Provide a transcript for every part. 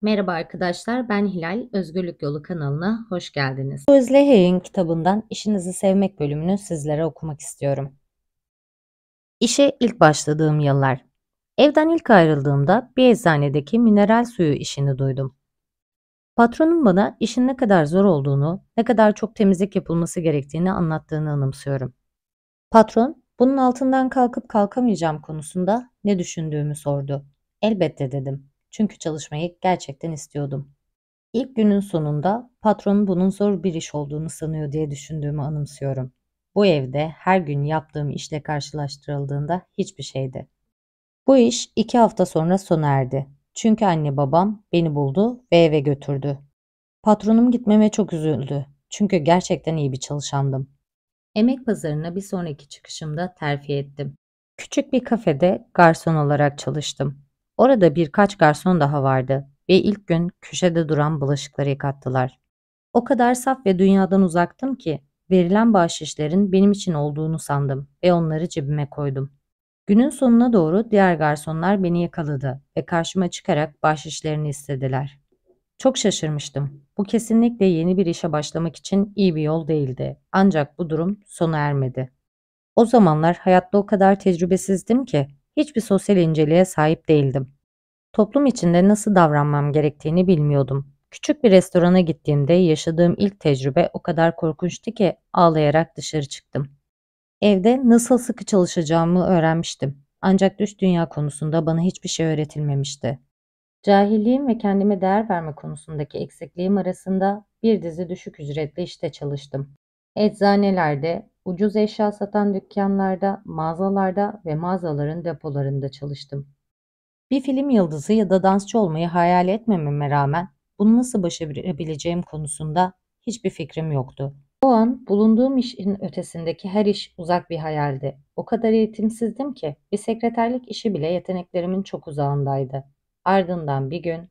Merhaba arkadaşlar, ben Hilal. Özgürlük Yolu kanalına hoş geldiniz. Özle Hey'in kitabından İşinizi Sevmek bölümünü sizlere okumak istiyorum. İşe ilk başladığım yıllar. Evden ilk ayrıldığımda bir eczanedeki mineral suyu işini duydum. Patronun bana işin ne kadar zor olduğunu, ne kadar çok temizlik yapılması gerektiğini anlattığını anımsıyorum. Patron, bunun altından kalkıp kalkamayacağım konusunda ne düşündüğümü sordu. Elbette dedim. Çünkü çalışmayı gerçekten istiyordum. İlk günün sonunda patron bunun zor bir iş olduğunu sanıyor diye düşündüğümü anımsıyorum. Bu evde her gün yaptığım işle karşılaştırıldığında hiçbir şeydi. Bu iş 2 hafta sonra sona erdi. Çünkü anne babam beni buldu ve eve götürdü. Patronum gitmeme çok üzüldü. Çünkü gerçekten iyi bir çalışandım. Emek pazarına bir sonraki çıkışımda terfi ettim. Küçük bir kafede garson olarak çalıştım. Orada birkaç garson daha vardı ve ilk gün köşede duran bulaşıkları yıkattılar. O kadar saf ve dünyadan uzaktım ki verilen bahşişlerin benim için olduğunu sandım ve onları cebime koydum. Günün sonuna doğru diğer garsonlar beni yakaladı ve karşıma çıkarak bahşişlerini istediler. Çok şaşırmıştım. Bu kesinlikle yeni bir işe başlamak için iyi bir yol değildi. Ancak bu durum sona ermedi. O zamanlar hayatta o kadar tecrübesizdim ki hiçbir sosyal inceliğe sahip değildim. Toplum içinde nasıl davranmam gerektiğini bilmiyordum. Küçük bir restorana gittiğimde yaşadığım ilk tecrübe o kadar korkunçtu ki ağlayarak dışarı çıktım. Evde nasıl sıkı çalışacağımı öğrenmiştim. Ancak dış dünya konusunda bana hiçbir şey öğretilmemişti. Cahilliğim ve kendime değer verme konusundaki eksikliğim arasında bir dizi düşük ücretli işte çalıştım. Eczanelerde, ucuz eşya satan dükkanlarda, mağazalarda ve mağazaların depolarında çalıştım. Bir film yıldızı ya da dansçı olmayı hayal etmememe rağmen bunu nasıl başarabileceğim konusunda hiçbir fikrim yoktu. O an bulunduğum işin ötesindeki her iş uzak bir hayaldi. O kadar eğitimsizdim ki bir sekreterlik işi bile yeteneklerimin çok uzağındaydı. Ardından bir gün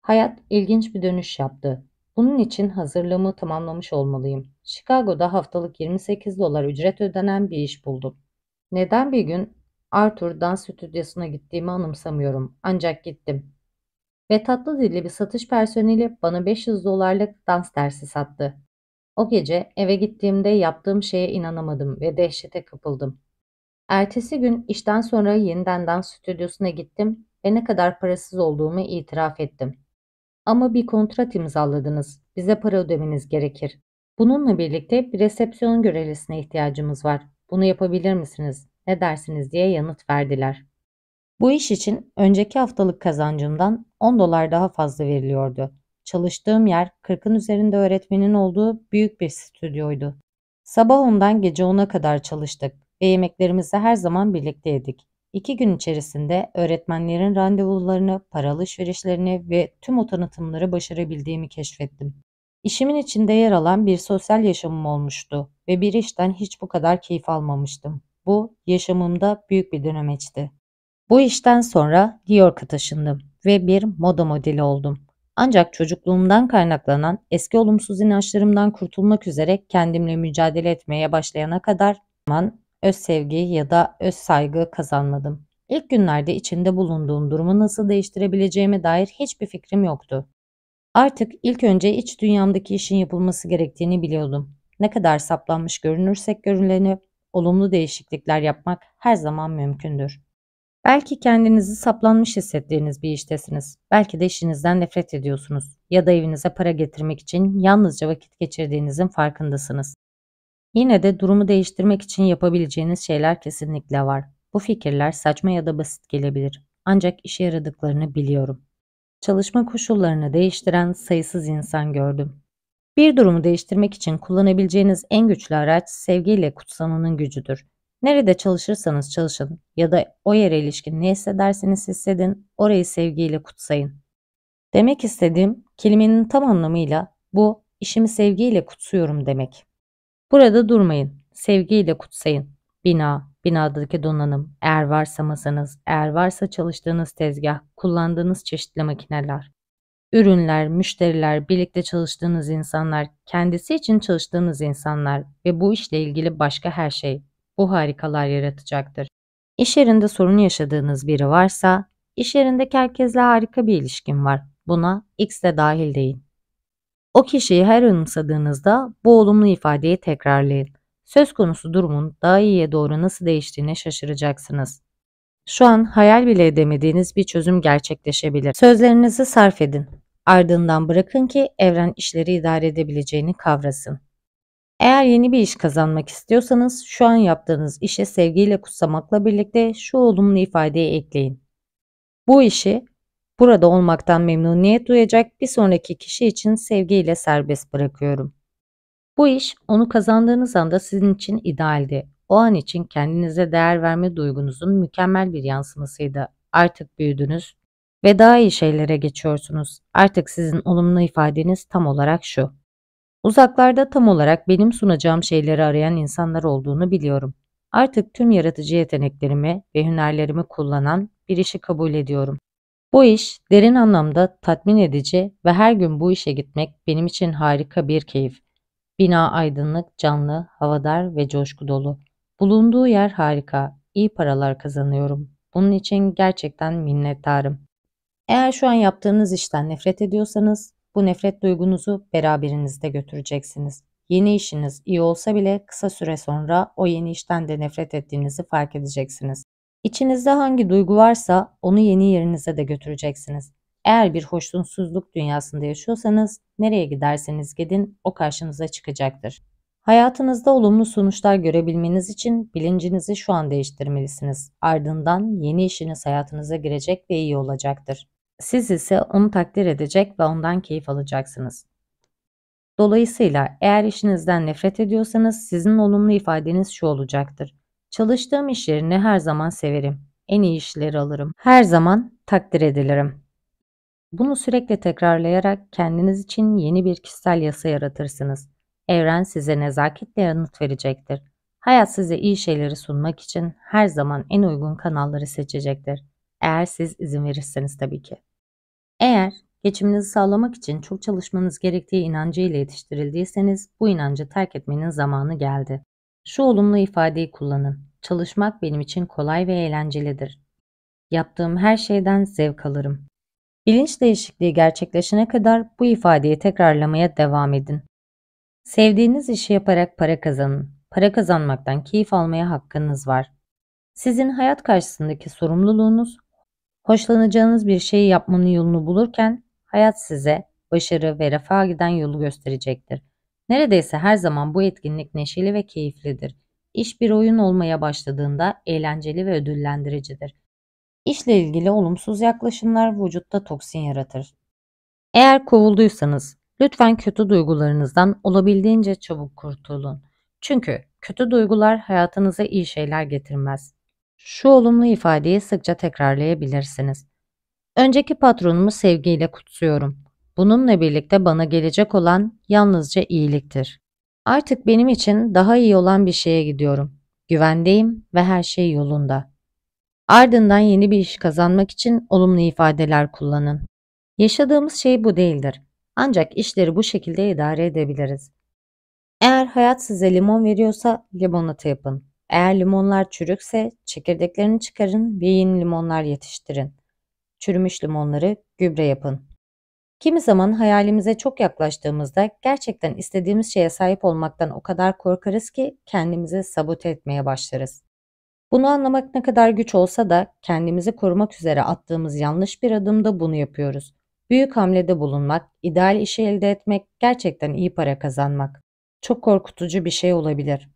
hayat ilginç bir dönüş yaptı. Bunun için hazırlığımı tamamlamış olmalıyım. Chicago'da haftalık 28 dolar ücret ödenen bir iş buldum. Neden bir gün Arthur dans stüdyosuna gittiğimi anımsamıyorum. Ancak gittim. Ve tatlı dilli bir satış personeli bana 500 dolarlık dans dersi sattı. O gece eve gittiğimde yaptığım şeye inanamadım ve dehşete kapıldım. Ertesi gün işten sonra yeniden dans stüdyosuna gittim ve ne kadar parasız olduğumu itiraf ettim. Ama bir kontrat imzaladınız. Bize para ödemeniz gerekir. Bununla birlikte bir resepsiyon görevlisine ihtiyacımız var. Bunu yapabilir misiniz? Ne dersiniz diye yanıt verdiler. Bu iş için önceki haftalık kazancımdan 10 dolar daha fazla veriliyordu. Çalıştığım yer 40'ın üzerinde öğretmenin olduğu büyük bir stüdyoydu. Sabah 10'dan gece 10'a kadar çalıştık ve yemeklerimizi her zaman birlikte yedik. 2 gün içerisinde öğretmenlerin randevularını, para alışverişlerini ve tüm o tanıtımları başarabildiğimi keşfettim. İşimin içinde yer alan bir sosyal yaşamım olmuştu ve bir işten hiç bu kadar keyif almamıştım. Bu yaşamımda büyük bir dönemeçti. Bu işten sonra New York'a taşındım ve bir moda modeli oldum. Ancak çocukluğumdan kaynaklanan eski olumsuz inançlarımdan kurtulmak üzere kendimle mücadele etmeye başlayana kadar öz sevgi ya da öz saygı kazanmadım. İlk günlerde içinde bulunduğum durumu nasıl değiştirebileceğime dair hiçbir fikrim yoktu. Artık ilk önce iç dünyamdaki işin yapılması gerektiğini biliyordum. Ne kadar saplanmış görünürsek görüneni, olumlu değişiklikler yapmak her zaman mümkündür. Belki kendinizi saplanmış hissettiğiniz bir iştesiniz. Belki de işinizden nefret ediyorsunuz ya da evinize para getirmek için yalnızca vakit geçirdiğinizin farkındasınız. Yine de durumu değiştirmek için yapabileceğiniz şeyler kesinlikle var. Bu fikirler saçma ya da basit gelebilir. Ancak işe yaradıklarını biliyorum. Çalışma koşullarını değiştiren sayısız insan gördüm. Bir durumu değiştirmek için kullanabileceğiniz en güçlü araç sevgiyle kutsamanın gücüdür. Nerede çalışırsanız çalışın ya da o yere ilişkin ne hissederseniz hissedin, orayı sevgiyle kutsayın. Demek istediğim kelimenin tam anlamıyla bu işimi sevgiyle kutsuyorum demek. Burada durmayın, sevgiyle kutsayın. Binadaki donanım, eğer varsa masanız, eğer varsa çalıştığınız tezgah, kullandığınız çeşitli makineler. Ürünler, müşteriler, birlikte çalıştığınız insanlar, kendisi için çalıştığınız insanlar ve bu işle ilgili başka her şey bu harikalar yaratacaktır. İş yerinde sorun yaşadığınız biri varsa, iş yerindeki herkesle harika bir ilişkin var. Buna X de dahil değil. O kişiyi her anımsadığınızda bu olumlu ifadeyi tekrarlayın. Söz konusu durumun daha iyiye doğru nasıl değiştiğine şaşıracaksınız. Şu an hayal bile edemediğiniz bir çözüm gerçekleşebilir. Sözlerinizi sarf edin. Ardından bırakın ki evren işleri idare edebileceğini kavrasın. Eğer yeni bir iş kazanmak istiyorsanız şu an yaptığınız işe sevgiyle kutsamakla birlikte şu olumlu ifadeyi ekleyin. Bu işi burada olmaktan memnuniyet duyacak bir sonraki kişi için sevgiyle serbest bırakıyorum. Bu iş onu kazandığınız anda sizin için idealdi. O an için kendinize değer verme duygunuzun mükemmel bir yansımasıydı. Artık büyüdünüz ve daha iyi şeylere geçiyorsunuz. Artık sizin olumlu ifadeniz tam olarak şu. Uzaklarda tam olarak benim sunacağım şeyleri arayan insanlar olduğunu biliyorum. Artık tüm yaratıcı yeteneklerimi ve hünerlerimi kullanan bir işi kabul ediyorum. Bu iş derin anlamda tatmin edici ve her gün bu işe gitmek benim için harika bir keyif. Bina aydınlık, canlı, havadar ve coşku dolu. Bulunduğu yer harika, iyi paralar kazanıyorum. Bunun için gerçekten minnettarım. Eğer şu an yaptığınız işten nefret ediyorsanız, bu nefret duygunuzu beraberinizde götüreceksiniz. Yeni işiniz iyi olsa bile kısa süre sonra o yeni işten de nefret ettiğinizi fark edeceksiniz. İçinizde hangi duygu varsa onu yeni yerinize de götüreceksiniz. Eğer bir hoşnutsuzluk dünyasında yaşıyorsanız, nereye giderseniz gidin o karşınıza çıkacaktır. Hayatınızda olumlu sonuçlar görebilmeniz için bilincinizi şu an değiştirmelisiniz. Ardından yeni işiniz hayatınıza girecek ve iyi olacaktır. Siz ise onu takdir edecek ve ondan keyif alacaksınız. Dolayısıyla eğer işinizden nefret ediyorsanız sizin olumlu ifadeniz şu olacaktır. Çalıştığım iş yerini her zaman severim. En iyi işleri alırım. Her zaman takdir edilirim. Bunu sürekli tekrarlayarak kendiniz için yeni bir kişisel yasa yaratırsınız. Evren size nezaketle yanıt verecektir. Hayat size iyi şeyleri sunmak için her zaman en uygun kanalları seçecektir. Eğer siz izin verirseniz tabii ki. Eğer geçiminizi sağlamak için çok çalışmanız gerektiği inancıyla yetiştirildiyseniz bu inancı terk etmenin zamanı geldi. Şu olumlu ifadeyi kullanın. Çalışmak benim için kolay ve eğlencelidir. Yaptığım her şeyden zevk alırım. Bilinç değişikliği gerçekleşene kadar bu ifadeyi tekrarlamaya devam edin. Sevdiğiniz işi yaparak para kazanın. Para kazanmaktan keyif almaya hakkınız var. Sizin hayat karşısındaki sorumluluğunuz, hoşlanacağınız bir şeyi yapmanın yolunu bulurken hayat size başarı ve refaha giden yolu gösterecektir. Neredeyse her zaman bu etkinlik neşeli ve keyiflidir. İş bir oyun olmaya başladığında eğlenceli ve ödüllendiricidir. İşle ilgili olumsuz yaklaşımlar vücutta toksin yaratır. Eğer kovulduysanız lütfen kötü duygularınızdan olabildiğince çabuk kurtulun. Çünkü kötü duygular hayatınıza iyi şeyler getirmez. Şu olumlu ifadeyi sıkça tekrarlayabilirsiniz. Önceki patronumu sevgiyle kutsuyorum. Bununla birlikte bana gelecek olan yalnızca iyiliktir. Artık benim için daha iyi olan bir şeye gidiyorum. Güvendeyim ve her şey yolunda. Ardından yeni bir iş kazanmak için olumlu ifadeler kullanın. Yaşadığımız şey bu değildir. Ancak işleri bu şekilde idare edebiliriz. Eğer hayat size limon veriyorsa limonata yapın. Eğer limonlar çürükse çekirdeklerini çıkarın ve yeni limonlar yetiştirin. Çürümüş limonları gübre yapın. Kimi zaman hayalimize çok yaklaştığımızda gerçekten istediğimiz şeye sahip olmaktan o kadar korkarız ki kendimizi sabote etmeye başlarız. Bunu anlamak ne kadar güç olsa da kendimizi korumak üzere attığımız yanlış bir adımda bunu yapıyoruz. Büyük hamlede bulunmak, ideal işi elde etmek, gerçekten iyi para kazanmak. Çok korkutucu bir şey olabilir.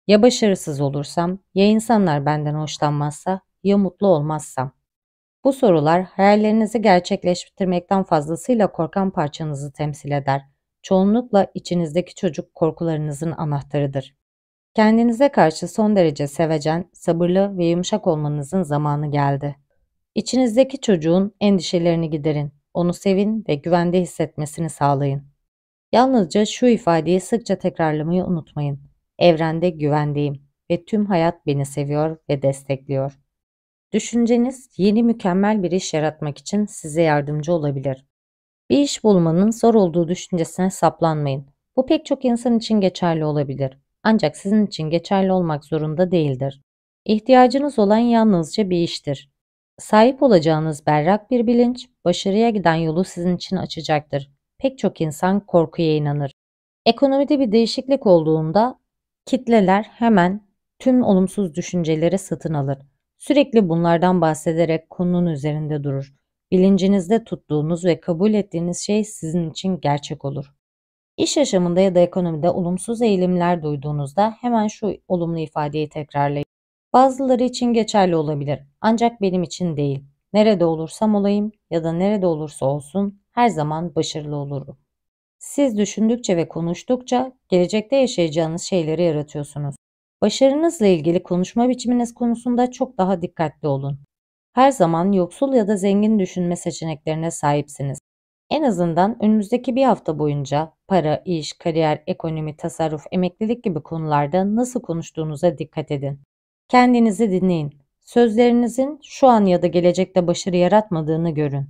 Ya başarısız olursam, ya insanlar benden hoşlanmazsa, ya mutlu olmazsam? Bu sorular hayallerinizi gerçekleştirmekten fazlasıyla korkan parçanızı temsil eder. Çoğunlukla içinizdeki çocuk korkularınızın anahtarıdır. Kendinize karşı son derece sevecen, sabırlı ve yumuşak olmanızın zamanı geldi. İçinizdeki çocuğun endişelerini giderin, onu sevin ve güvende hissetmesini sağlayın. Yalnızca şu ifadeyi sıkça tekrarlamayı unutmayın. Evrende güvendeyim ve tüm hayat beni seviyor ve destekliyor. Düşünceniz yeni mükemmel bir iş yaratmak için size yardımcı olabilir. Bir iş bulmanın zor olduğu düşüncesine saplanmayın. Bu pek çok insan için geçerli olabilir. Ancak sizin için geçerli olmak zorunda değildir. İhtiyacınız olan yalnızca bir iştir. Sahip olacağınız berrak bir bilinç, başarıya giden yolu sizin için açacaktır. Pek çok insan korkuya inanır. Ekonomide bir değişiklik olduğunda kitleler hemen tüm olumsuz düşünceleri satın alır. Sürekli bunlardan bahsederek konunun üzerinde durur. Bilincinizde tuttuğunuz ve kabul ettiğiniz şey sizin için gerçek olur. İş yaşamında ya da ekonomide olumsuz eğilimler duyduğunuzda hemen şu olumlu ifadeyi tekrarlayın. Bazıları için geçerli olabilir, ancak benim için değil. Nerede olursam olayım ya da nerede olursa olsun her zaman başarılı olurum. Siz düşündükçe ve konuştukça gelecekte yaşayacağınız şeyleri yaratıyorsunuz. Başarınızla ilgili konuşma biçiminiz konusunda çok daha dikkatli olun. Her zaman yoksul ya da zengin düşünme seçeneklerine sahipsiniz. En azından önümüzdeki bir hafta boyunca para, iş, kariyer, ekonomi, tasarruf, emeklilik gibi konularda nasıl konuştuğunuza dikkat edin. Kendinizi dinleyin. Sözlerinizin şu an ya da gelecekte başarı yaratmadığını görün.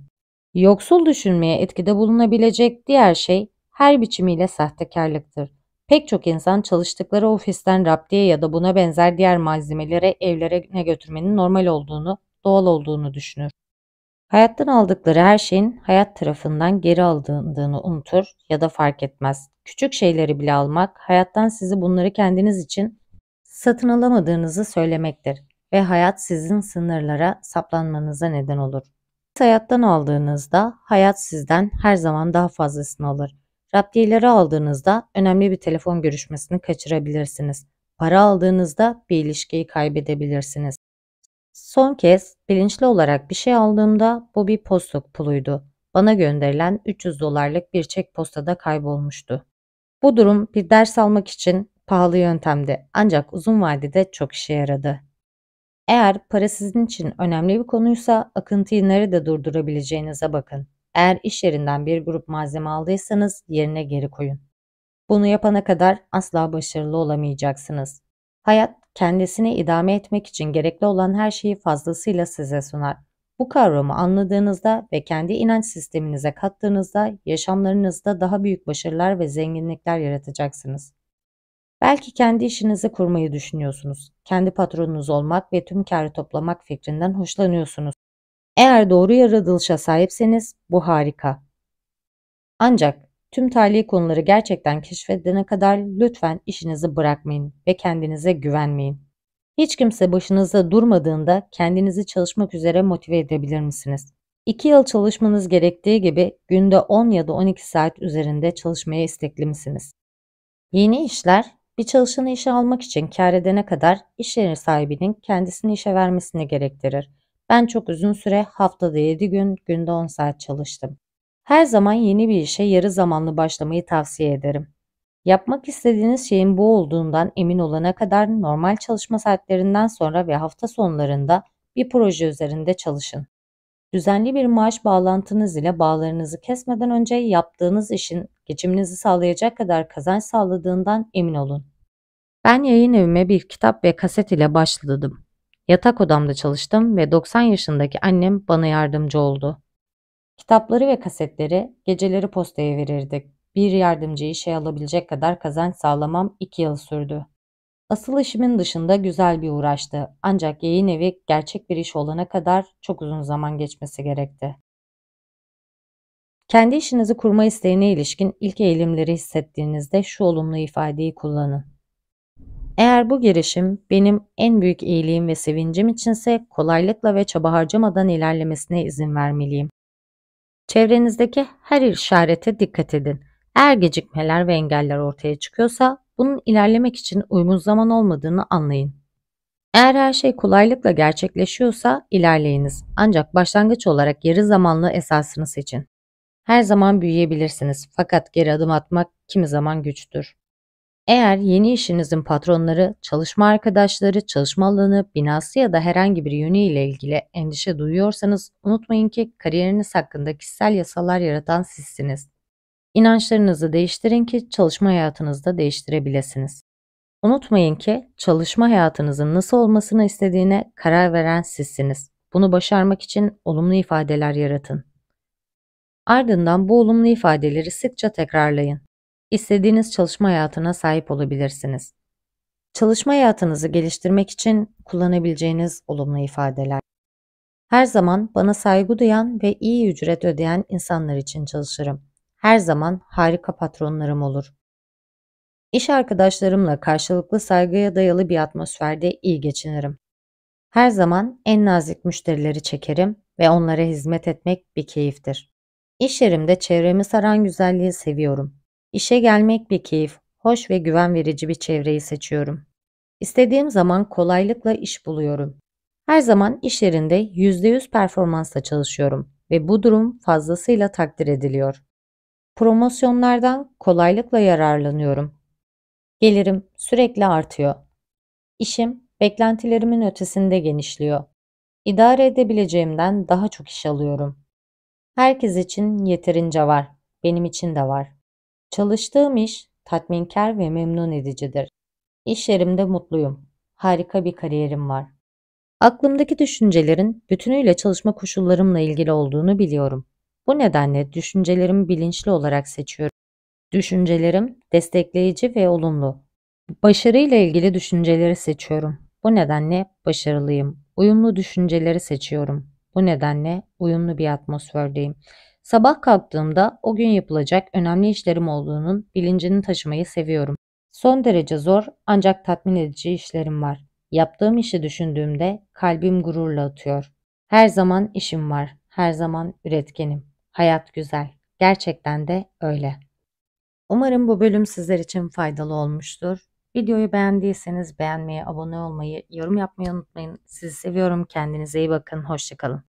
Yoksul düşünmeye etkide bulunabilecek diğer şey her biçimiyle sahtekarlıktır. Pek çok insan çalıştıkları ofisten raptiye ya da buna benzer diğer malzemeleri evlerine götürmenin normal olduğunu, doğal olduğunu düşünür. Hayattan aldıkları her şeyin hayat tarafından geri alındığını unutur ya da fark etmez. Küçük şeyleri bile almak, hayattan sizi bunları kendiniz için satın alamadığınızı söylemektir ve hayat sizin sınırlara saplanmanıza neden olur. Hayattan aldığınızda hayat sizden her zaman daha fazlasını alır. Raptiyeleri aldığınızda önemli bir telefon görüşmesini kaçırabilirsiniz. Para aldığınızda bir ilişkiyi kaybedebilirsiniz. Son kez bilinçli olarak bir şey aldığımda bu bir posta puluydu. Bana gönderilen 300 dolarlık bir çek postada kaybolmuştu. Bu durum bir ders almak için pahalı yöntemdi, ancak uzun vadede çok işe yaradı. Eğer para sizin için önemli bir konuysa akıntıyı nerede durdurabileceğinize bakın. Eğer iş yerinden bir grup malzeme aldıysanız yerine geri koyun. Bunu yapana kadar asla başarılı olamayacaksınız. Hayat kendisini idame etmek için gerekli olan her şeyi fazlasıyla size sunar. Bu kavramı anladığınızda ve kendi inanç sisteminize kattığınızda yaşamlarınızda daha büyük başarılar ve zenginlikler yaratacaksınız. Belki kendi işinizi kurmayı düşünüyorsunuz. Kendi patronunuz olmak ve tüm kârı toplamak fikrinden hoşlanıyorsunuz. Eğer doğru yaratılışa sahipseniz bu harika. Ancak tüm tali konuları gerçekten keşfedene kadar lütfen işinizi bırakmayın ve kendinize güvenmeyin. Hiç kimse başınızda durmadığında kendinizi çalışmak üzere motive edebilir misiniz? 2 yıl çalışmanız gerektiği gibi günde 10 ya da 12 saat üzerinde çalışmaya istekli misiniz? Yeni işler bir çalışanı işe almak için kâr edene kadar iş yeri sahibinin kendisini işe vermesini gerektirir. Ben çok uzun süre haftada 7 gün, günde 10 saat çalıştım. Her zaman yeni bir işe yarı zamanlı başlamayı tavsiye ederim. Yapmak istediğiniz şeyin bu olduğundan emin olana kadar normal çalışma saatlerinden sonra ve hafta sonlarında bir proje üzerinde çalışın. Düzenli bir maaş bağlantınız ile bağlarınızı kesmeden önce yaptığınız işin geçiminizi sağlayacak kadar kazanç sağladığından emin olun. Ben yayın evime bir kitap ve kaset ile başladım. Yatak odamda çalıştım ve 90 yaşındaki annem bana yardımcı oldu. Kitapları ve kasetleri geceleri postaya verirdik. Bir yardımcıyı işe alabilecek kadar kazanç sağlamam 2 yıl sürdü. Asıl işimin dışında güzel bir uğraştı. Ancak yayın evi gerçek bir iş olana kadar çok uzun zaman geçmesi gerekti. Kendi işinizi kurma isteğine ilişkin ilk eğilimleri hissettiğinizde şu olumlu ifadeyi kullanın. Eğer bu girişim benim en büyük iyiliğim ve sevincim içinse kolaylıkla ve çaba harcamadan ilerlemesine izin vermeliyim. Çevrenizdeki her işarete dikkat edin. Eğer gecikmeler ve engeller ortaya çıkıyorsa bunun ilerlemek için uygun zaman olmadığını anlayın. Eğer her şey kolaylıkla gerçekleşiyorsa ilerleyiniz. Ancak başlangıç olarak yarı zamanlı esasını seçin. Her zaman büyüyebilirsiniz fakat geri adım atmak kimi zaman güçtür. Eğer yeni işinizin patronları, çalışma arkadaşları, çalışma alanı, binası ya da herhangi bir yönüyle ilgili endişe duyuyorsanız unutmayın ki kariyeriniz hakkında kişisel yasalar yaratan sizsiniz. İnançlarınızı değiştirin ki çalışma hayatınızı da değiştirebilirsiniz. Unutmayın ki çalışma hayatınızın nasıl olmasını istediğine karar veren sizsiniz. Bunu başarmak için olumlu ifadeler yaratın. Ardından bu olumlu ifadeleri sıkça tekrarlayın. İstediğiniz çalışma hayatına sahip olabilirsiniz. Çalışma hayatınızı geliştirmek için kullanabileceğiniz olumlu ifadeler. Her zaman bana saygı duyan ve iyi ücret ödeyen insanlar için çalışırım. Her zaman harika patronlarım olur. İş arkadaşlarımla karşılıklı saygıya dayalı bir atmosferde iyi geçinirim. Her zaman en nazik müşterileri çekerim ve onlara hizmet etmek bir keyiftir. İş yerimde çevremi saran güzelliği seviyorum. İşe gelmek bir keyif, hoş ve güven verici bir çevreyi seçiyorum. İstediğim zaman kolaylıkla iş buluyorum. Her zaman iş yerinde %100 performansla çalışıyorum ve bu durum fazlasıyla takdir ediliyor. Promosyonlardan kolaylıkla yararlanıyorum. Gelirim sürekli artıyor. İşim beklentilerimin ötesinde genişliyor. İdare edebileceğimden daha çok iş alıyorum. Herkes için yeterince var. Benim için de var. Çalıştığım iş tatminkar ve memnun edicidir. İş yerimde mutluyum. Harika bir kariyerim var. Aklımdaki düşüncelerin bütünüyle çalışma koşullarımla ilgili olduğunu biliyorum. Bu nedenle düşüncelerimi bilinçli olarak seçiyorum. Düşüncelerim destekleyici ve olumlu. Başarıyla ilgili düşünceleri seçiyorum. Bu nedenle başarılıyım. Uyumlu düşünceleri seçiyorum. Bu nedenle uyumlu bir atmosferdeyim. Sabah kalktığımda o gün yapılacak önemli işlerim olduğunun bilincini taşımayı seviyorum. Son derece zor ancak tatmin edici işlerim var. Yaptığım işi düşündüğümde kalbim gururla atıyor. Her zaman işim var. Her zaman üretkenim. Hayat güzel. Gerçekten de öyle. Umarım bu bölüm sizler için faydalı olmuştur. Videoyu beğendiyseniz beğenmeyi, abone olmayı, yorum yapmayı unutmayın. Sizi seviyorum. Kendinize iyi bakın. Hoşça kalın.